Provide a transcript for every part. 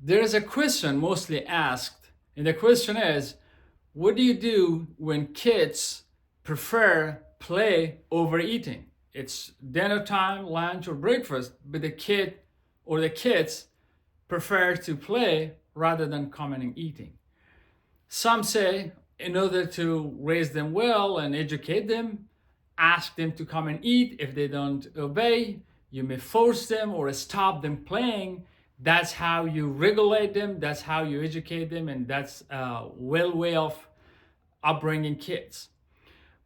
There is a question mostly asked, and the question is, what do you do when kids prefer play over eating? It's dinner time, lunch, or breakfast, but the kid or the kids prefer to play rather than coming and eating. Some say, in order to raise them well and educate them, ask them to come and eat. If they don't obey, you may force them or stop them playing. That's how you regulate them, that's how you educate them, and that's a well way of upbringing kids.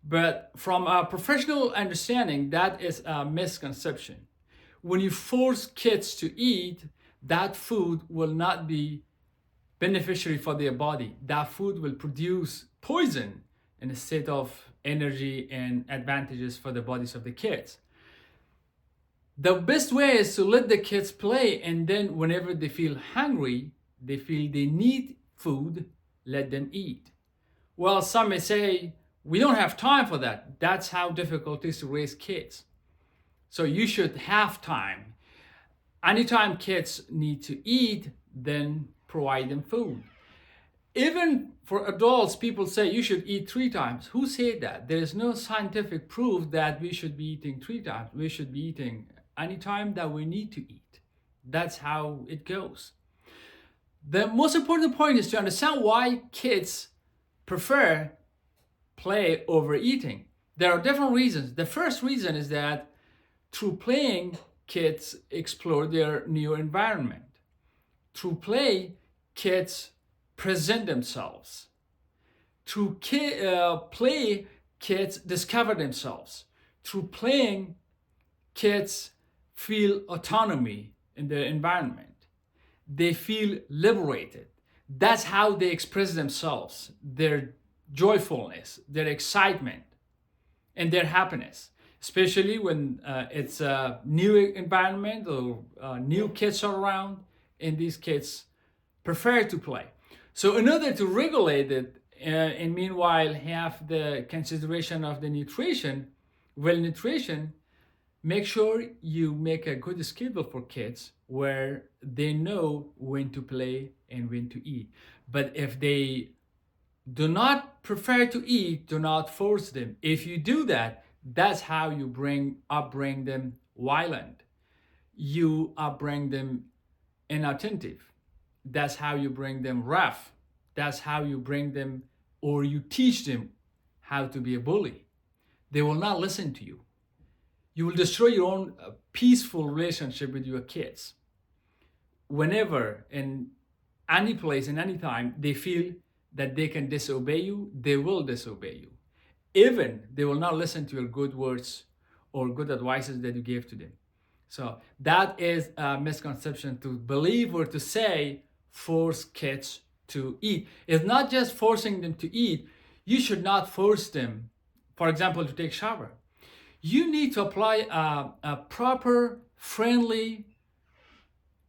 But from a professional understanding, that is a misconception. When you force kids to eat, that food will not be beneficiary for their body. That food will produce poison instead of energy and advantages for the bodies of the kids. The best way is to let the kids play, and then whenever they feel hungry, they feel they need food, let them eat. Well, some may say, we don't have time for that. That's how difficult it is to raise kids. So you should have time. Anytime kids need to eat, then provide them food. Even for adults, people say you should eat 3 times. Who said that? There is no scientific proof that we should be eating 3 times. We should be eating any time that we need to eat. That's how it goes. The most important point is to understand why kids prefer play over eating. There are different reasons. The first reason is that through playing, kids explore their new environment. Through play, kids present themselves. Through play, kids discover themselves. Through playing, kids feel autonomy in their environment. They feel liberated. That's how they express themselves, their joyfulness, their excitement, and their happiness, especially when it's a new environment or new kids are around, and these kids prefer to play. So in order to regulate it and meanwhile have the consideration of the nutrition, well nutrition, make sure you make a good schedule for kids where they know when to play and when to eat. But if they do not prefer to eat, do not force them. If you do that, that's how you upbring them violent. You upbring them inattentive. That's how you bring them rough. That's how you bring them or you teach them how to be a bully. They will not listen to you. You will destroy your own peaceful relationship with your kids. Whenever, in any place, in any time, they feel that they can disobey you, they will disobey you. Even they will not listen to your good words or good advices that you gave to them. So that is a misconception to believe or to say force kids to eat. It's not just forcing them to eat. You should not force them, for example, to take a shower. You need to apply a proper, friendly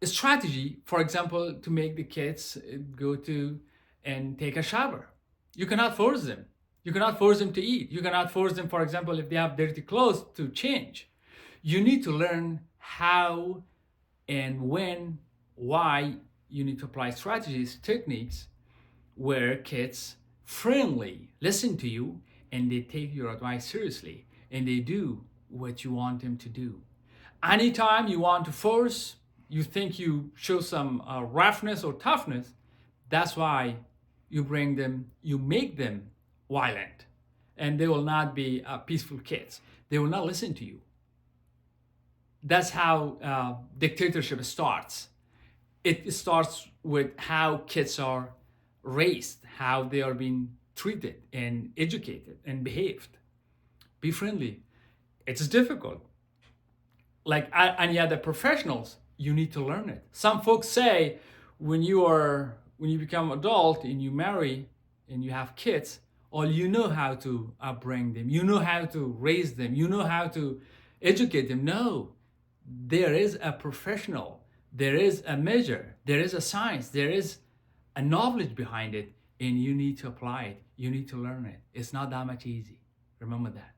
strategy, for example, to make the kids go to and take a shower. You cannot force them. You cannot force them to eat. You cannot force them, for example, if they have dirty clothes, to change. You need to learn how and when, why you need to apply strategies, techniques where kids friendly listen to you and they take your advice seriously and they do what you want them to do. Anytime you want to force, you think you show some roughness or toughness, that's why you make them violent, and they will not be peaceful kids. They will not listen to you. That's how dictatorship starts. It starts with how kids are raised, how they are being treated and educated and behaved. Be friendly. It's difficult. Like any other professionals, you need to learn it. Some folks say when you become adult and you marry and you have kids, all you know how to upbring them, you know how to raise them, you know how to educate them. No, there is a professional, there is a measure, there is a science, there is a knowledge behind it, and you need to apply it. You need to learn it. It's not that much easy. Remember that.